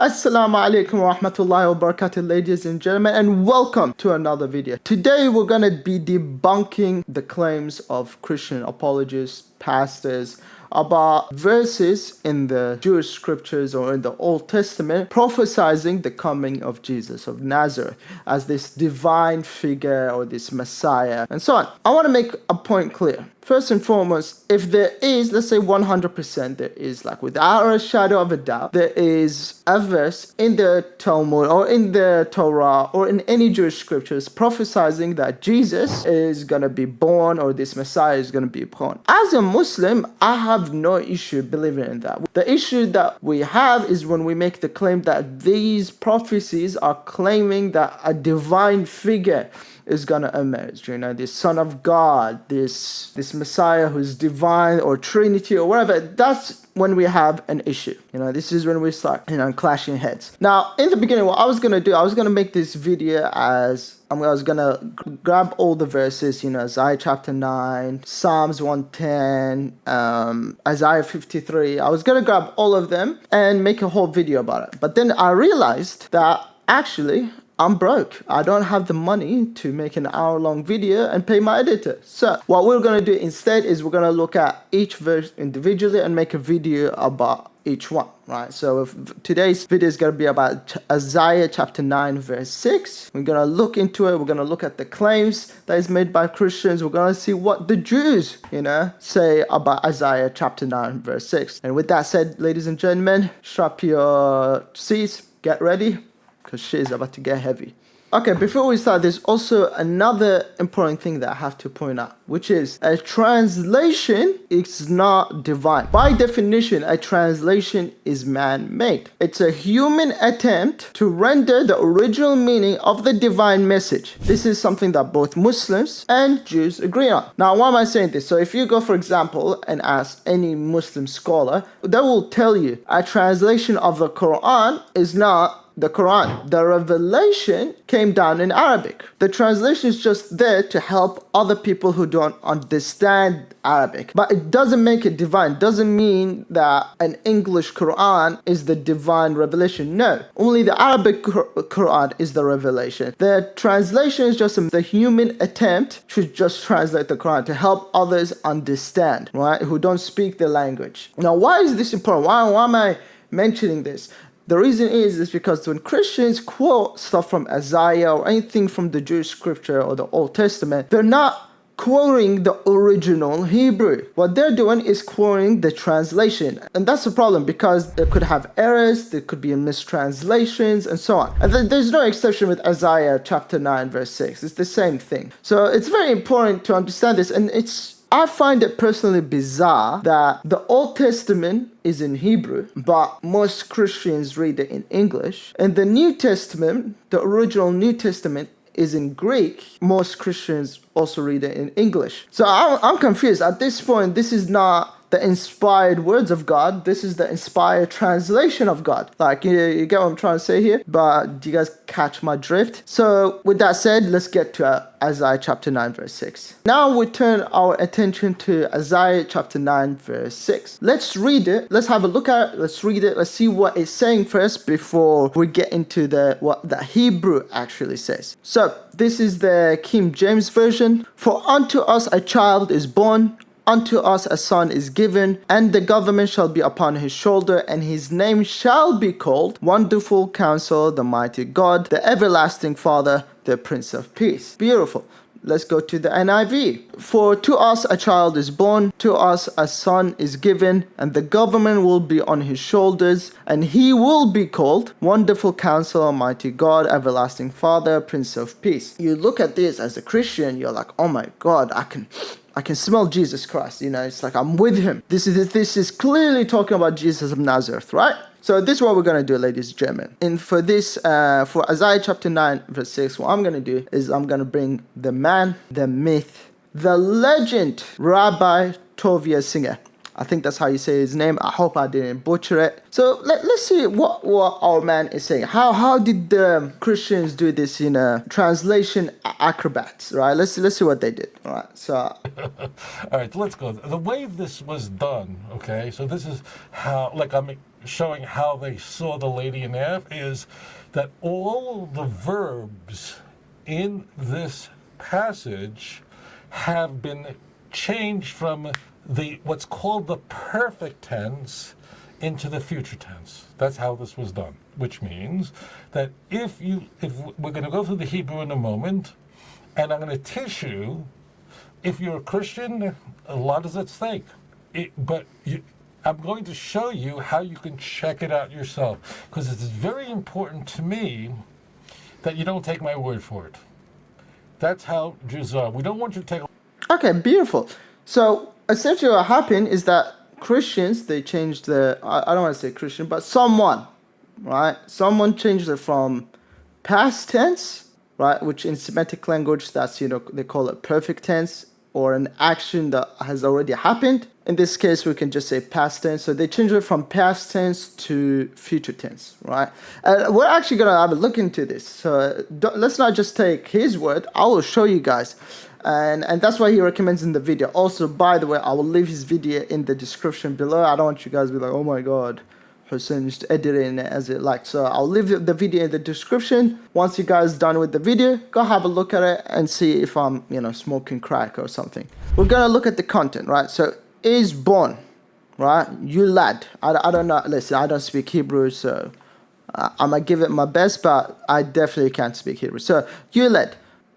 Assalamu alaikum wa rahmatullahi wa barakatuh, ladies and gentlemen, and welcome to another video. Today we're going to be debunking the claims of Christian apologists, pastors, about verses in the Jewish scriptures or in the Old Testament prophesizing the coming of Jesus of Nazareth as this divine figure or this Messiah and so on. I want to make a point clear. First and foremost, if there is, let's say 100%, there is, like without a shadow of a doubt, there is a verse in the Talmud or in the Torah or in any Jewish scriptures prophesizing that Jesus is going to be born or this Messiah is going to be born. As a Muslim, I have no issue believing in that. The issue that we have is when we make the claim that these prophecies are claiming that a divine figure is going to emerge, this Son of God, this Messiah who's divine or Trinity or whatever. That's when we have an issue. This is when we start, clashing heads. Now, in the beginning, what I was going to do, I was going to make this video as I was going to grab all the verses, Isaiah chapter 9, Psalms 110, Isaiah 53. I was going to grab all of them and make a whole video about it. But then I realized that actually I'm broke. I don't have the money to make an hour-long video and pay my editor. So what we're going to do instead is we're going to look at each verse individually and make a video about each one, right? So today's video is going to be about Isaiah chapter 9 verse 6. We're going to look into it. We're going to look at the claims that is made by Christians. We're going to see what the Jews, say about Isaiah chapter 9 verse 6. And with that said, ladies and gentlemen, strap your seats, get ready, because shit is about to get heavy. Okay, before we start, there's also another important thing that I have to point out, which is a translation is not divine. By definition, a translation is man-made. It's a human attempt to render the original meaning of the divine message. This is something that both Muslims and Jews agree on. Now, why am I saying this? So if you go, for example, and ask any Muslim scholar, they will tell you a translation of the Quran is not the Quran. The revelation came down in Arabic. The translation is just there to help other people who don't understand Arabic. But it doesn't make it divine. It doesn't mean that an English Quran is the divine revelation. No. Only the Arabic Quran is the revelation. The translation is just the human attempt to just translate the Quran to help others understand, right? Who don't speak the language. Now, why is this important? Why am I mentioning this? The reason is because when Christians quote stuff from Isaiah or anything from the Jewish scripture or the Old Testament, they're not quoting the original Hebrew. What they're doing is quoting the translation. And that's the problem, because they could have errors, there could be mistranslations, and so on. And there's no exception with Isaiah chapter 9 verse 6. It's the same thing. So it's very important to understand this, and I find it personally bizarre that the Old Testament is in Hebrew, but most Christians read it in English. And the New Testament, the original New Testament, is in Greek. Most Christians also read it in English. So I'm confused. At this point, this is not the inspired words of God. This is the inspired translation of God. Like, you get what I'm trying to say here? But do you guys catch my drift? So with that said, let's get to Isaiah chapter 9 verse 6. Now we turn our attention to Isaiah chapter 9 verse 6. Let's read it. Let's have a look at it. Let's read it. Let's see what it's saying first before we get into what the Hebrew actually says. So this is the King James Version. For unto us a child is born, unto us a son is given, and the government shall be upon his shoulder, and his name shall be called Wonderful Counselor, the Mighty God, the Everlasting Father, the Prince of Peace. Beautiful. Let's go to the NIV. For to us a child is born, to us a son is given, and the government will be on his shoulders, and he will be called Wonderful Counselor, Mighty God, Everlasting Father, Prince of Peace. You look at this as a Christian, you're like, oh my God, I can smell Jesus Christ. It's like I'm with him. This is clearly talking about Jesus of Nazareth, right? So this is what we're going to do, ladies and gentlemen. And for this, for Isaiah chapter 9, verse 6, what I'm going to do is I'm going to bring the man, the myth, the legend, Rabbi Tovia singer. I think that's how you say his name. I hope I didn't butcher it. So let's see what our man is saying. How did the Christians do this in a translation acrobats, right? Let's see what they did. All right. So All right, let's go. The way this was done, okay, so this is how, like I'm showing how they saw the lady in half, is that all the verbs in this passage have been changed from the what's called the perfect tense into the future tense. That's how this was done, which means that if we're going to go through the Hebrew in a moment, and I'm going to teach you, if you're a Christian, a lot is at stake. I'm going to show you how you can check it out yourself, because it's very important to me that you don't take my word for it. That's how Jews are. We don't want you to take. Okay, beautiful. So essentially what happened is that Christians, they changed I don't want to say Christian, but someone, right? Someone changed it from past tense, right? Which in Semitic language, that's, they call it perfect tense, or an action that has already happened. In this case, we can just say past tense. So they changed it from past tense to future tense, right? And we're actually going to have a look into this. So let's not just take his word. I will show you guys. And that's why he recommends in the video. Also, by the way, I will leave his video in the description below. I don't want you guys to be like, oh my God, Hussein just editing it as it likes. So I'll leave the video in the description. Once you guys done with the video, go have a look at it and see if I'm, smoking crack or something. We're going to look at the content, right? So, is born, right? You lad. I don't know. Listen, I don't speak Hebrew, so I'm going to give it my best, but I definitely can't speak Hebrew. So, you lad.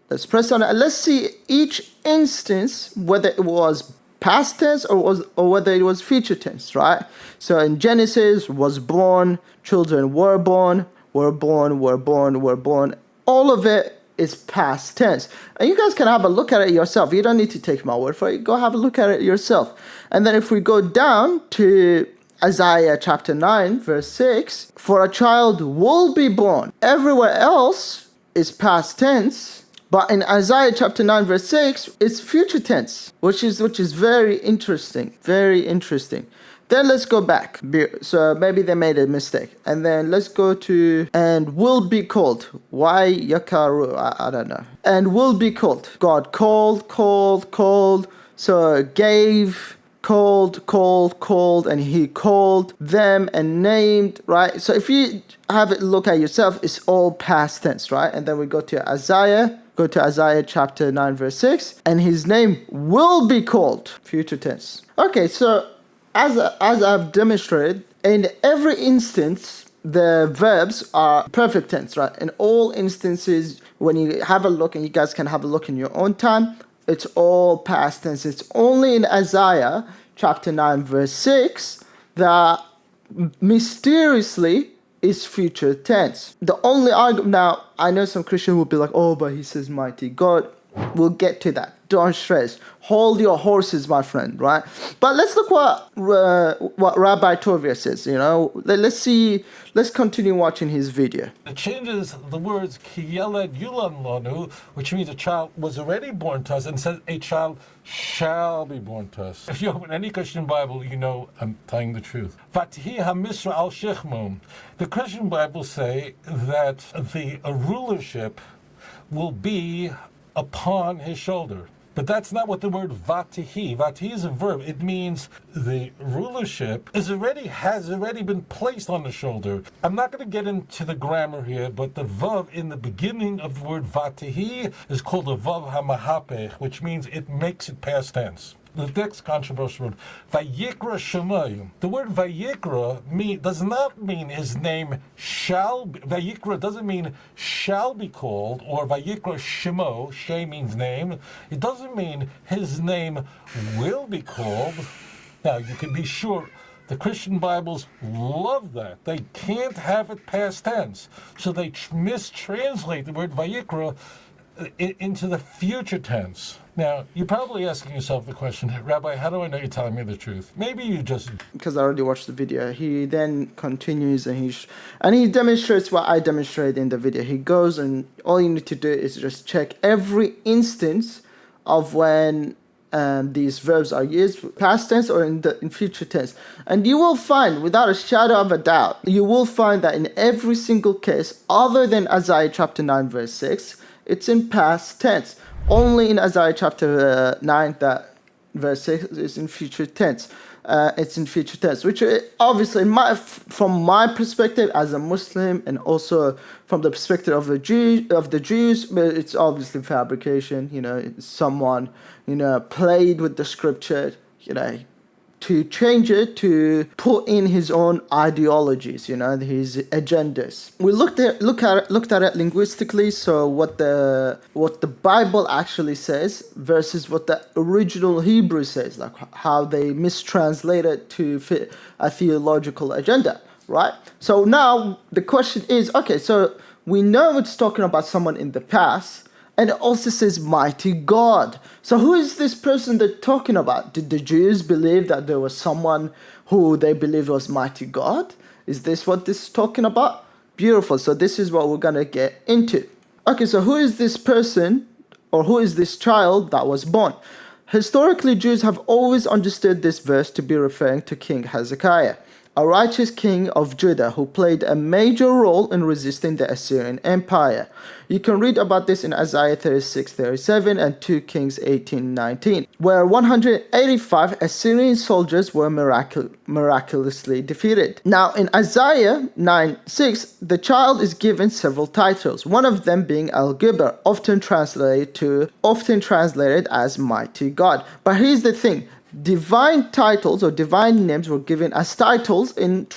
Let's press on it and let's see each instance, whether it was past tense or whether it was future tense, right? So in Genesis, was born, children were born, were born, were born, were born. All of it is past tense. And you guys can have a look at it yourself. You don't need to take my word for it. Go have a look at it yourself. And then if we go down to Isaiah chapter 9, verse 6, for a child will be born. Everywhere else is past tense. But in Isaiah chapter 9 verse 6, it's future tense, which is very interesting, very interesting. Then let's go back. So maybe they made a mistake. And then let's go to, and will be called. Why yakaru? I don't know. And will be called. God called. So gave, called, and he called them and named, right? So if you have a look at yourself, it's all past tense, right? And then we go to Isaiah. Go to Isaiah chapter 9 verse 6, and his name will be called, future tense. Okay, so as I've demonstrated, in every instance, the verbs are perfect tense, right? In all instances, when you have a look, and you guys can have a look in your own time, it's all past tense. It's only in Isaiah chapter 9 verse 6 that mysteriously is future tense. The only argument, now I know some Christian will be like, oh, but he says mighty God. We'll get to that. Don't stress. Hold your horses, my friend, right? But let's look what Rabbi Tovia says, let's continue watching his video. It changes the words ki yeled yulan lanu, which means a child was already born to us, and says a child shall be born to us. If you open any Christian Bible, you know I'm telling the truth. Vatihi hamisra al shechmum. The Christian Bibles say that the rulership will be upon his shoulder. But that's not what the word vatihi. Vatihi is a verb. It means the rulership has already been placed on the shoulder. I'm not going to get into the grammar here, but the vav in the beginning of the word vatihi is called a vav hamahapech, which means it makes it past tense. The next controversial word, Vayikra Shemayim. The word Vayikra does not mean his name shall be. Vayikra doesn't mean shall be called, or Vayikra Shemo, She means name. It doesn't mean his name will be called. Now, you can be sure the Christian Bibles love that. They can't have it past tense. So they mistranslate the word Vayikra into the future tense. Now, you're probably asking yourself the question, Rabbi, how do I know you're telling me the truth? Maybe you just... Because I already watched the video. He then continues and he demonstrates what I demonstrated in the video. He goes and all you need to do is just check every instance of when these verbs are used, past tense or in future tense. And you will find, without a shadow of a doubt, you will find that in every single case, other than Isaiah chapter 9, verse 6, it's in past tense. Only in Isaiah chapter 9 that verse 6 is in future tense. It's in future tense, which obviously, from my perspective as a Muslim, and also from the perspective of the Jews, but it's obviously fabrication. Someone played with the scripture, to change it, to put in his own ideologies, his agendas. We looked at it linguistically, so what the Bible actually says versus what the original Hebrew says, like how they mistranslate it to fit a theological agenda, right? So now the question is, okay, so we know it's talking about someone in the past, and it also says mighty God. So who is this person they're talking about? Did the Jews believe that there was someone who they believed was mighty God? Is this what this is talking about? Beautiful. So this is what we're going to get into. Okay, so who is this person, or who is this child that was born? Historically, Jews have always understood this verse to be referring to King Hezekiah, a righteous king of Judah who played a major role in resisting the Assyrian Empire. You can read about this in Isaiah 36:37 and 2 Kings 18:19, where 185 Assyrian soldiers were miraculously defeated. Now, in Isaiah 9:6, the child is given several titles, one of them being El-Gibber, often translated as mighty God. But here's the thing. Divine titles or divine names were given as titles in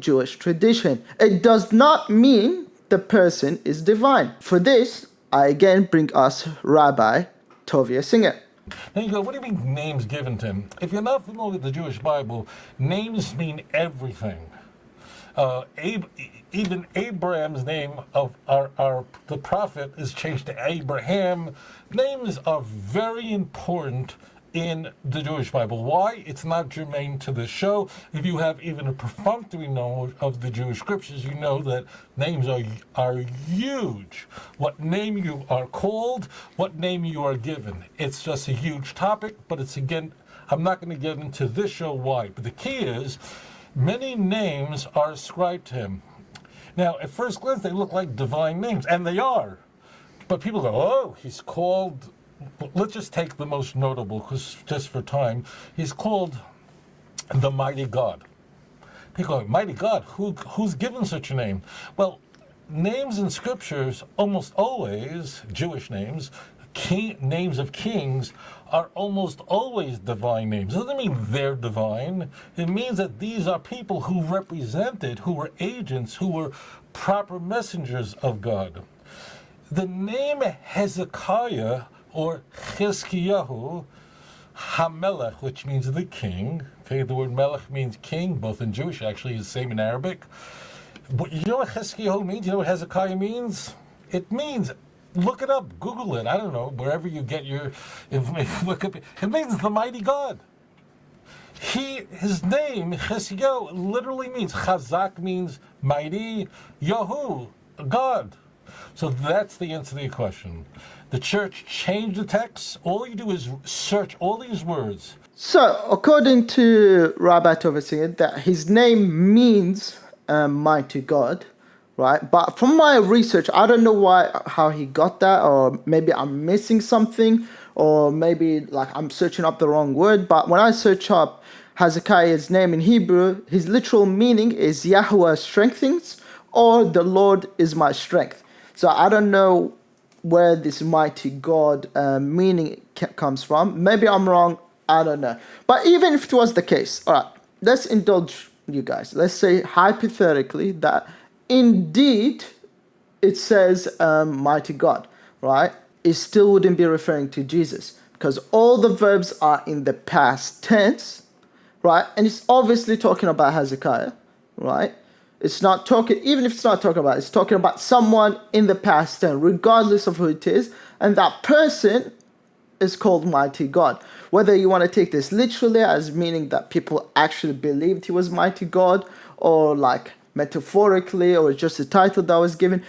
Jewish tradition. It does not mean the person is divine. For this, I again bring us Rabbi Tovia Singer. Now you go, what do you mean names given to him? If you're not familiar with the Jewish Bible, names mean everything. Even Abraham's name of the prophet is changed to Abraham. Names are very important in the Jewish Bible. Why? It's not germane to the show. If you have even a perfunctory knowledge of the Jewish scriptures, you know that names are huge. What name you are called, what name you are given. It's just a huge topic, but it's, again, I'm not going to get into this show why. But the key is, many names are ascribed to him. Now, at first glance, they look like divine names, and they are. But people go, oh, he's called... Let's just take the most notable, because just for time, he's called the Mighty God. People go, Mighty God, who's given such a name? Well, names in scriptures, almost always, Jewish names, names of kings, are almost always divine names. It doesn't mean they're divine. It means that these are people who represented, who were agents, who were proper messengers of God. The name Hezekiah, or Chizkiyahu, Hamelech, which means the king. Okay, the word melech means king, both in Jewish, actually, is the same in Arabic. But you know what Chizkiyahu means? You know what Hezekiah means? It means, look it up, Google it, I don't know, wherever you get your information, look up. It means the mighty God. His name, Chizkiyahu, literally means, Chazak means mighty, Yahu, God. So that's the answer to your question. The church changed the text. All you do is search all these words. So, according to Rabbi Tovia, that his name means mighty God, right? But from my research, I don't know how he got that, or maybe I'm missing something, or maybe like I'm searching up the wrong word. But when I search up Hezekiah's name in Hebrew, his literal meaning is Yahweh strengthens, or the Lord is my strength. So I don't know where this mighty God meaning comes from. Maybe I'm wrong, I don't know. But even if it was the case, all right, let's indulge you guys. Let's say hypothetically that indeed it says mighty God, right? It still wouldn't be referring to Jesus, because all the verbs are in the past tense, right? And it's obviously talking about Hezekiah, right? It's not talking, even if it's not talking about, it's talking about someone in the past tense, regardless of who it is. And that person is called mighty God. Whether you want to take this literally as meaning that people actually believed he was mighty God, or like metaphorically, or just a title that was given,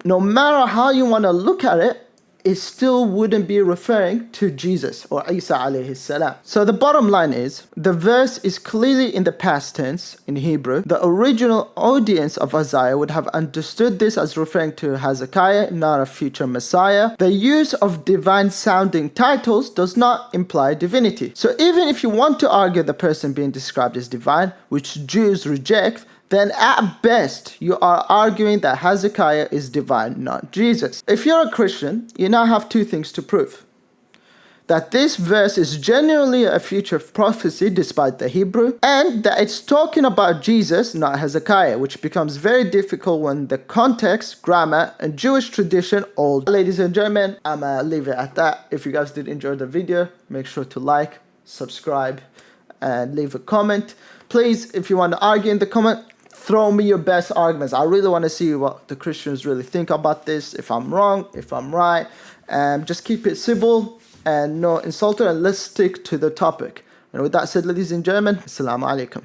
no matter how you want to look at it, it still wouldn't be referring to Jesus or Isa alayhi salam. So the bottom line is, the verse is clearly in the past tense in Hebrew. The original audience of Isaiah would have understood this as referring to Hezekiah, not a future Messiah. The use of divine sounding titles does not imply divinity. So even if you want to argue the person being described as divine, which Jews reject, then at best, you are arguing that Hezekiah is divine, not Jesus. If you're a Christian, you now have two things to prove. That this verse is genuinely a future prophecy despite the Hebrew, and that it's talking about Jesus, not Hezekiah, which becomes very difficult when the context, grammar, and Jewish tradition all. Ladies and gentlemen, I'm gonna leave it at that. If you guys did enjoy the video, make sure to like, subscribe, and leave a comment. Please, if you want to argue in the comment, throw me your best arguments. I really want to see what the Christians really think about this, if I'm wrong, if I'm right. Just keep it civil and no insulting, and let's stick to the topic. And with that said, ladies and gentlemen, Assalamu alaikum.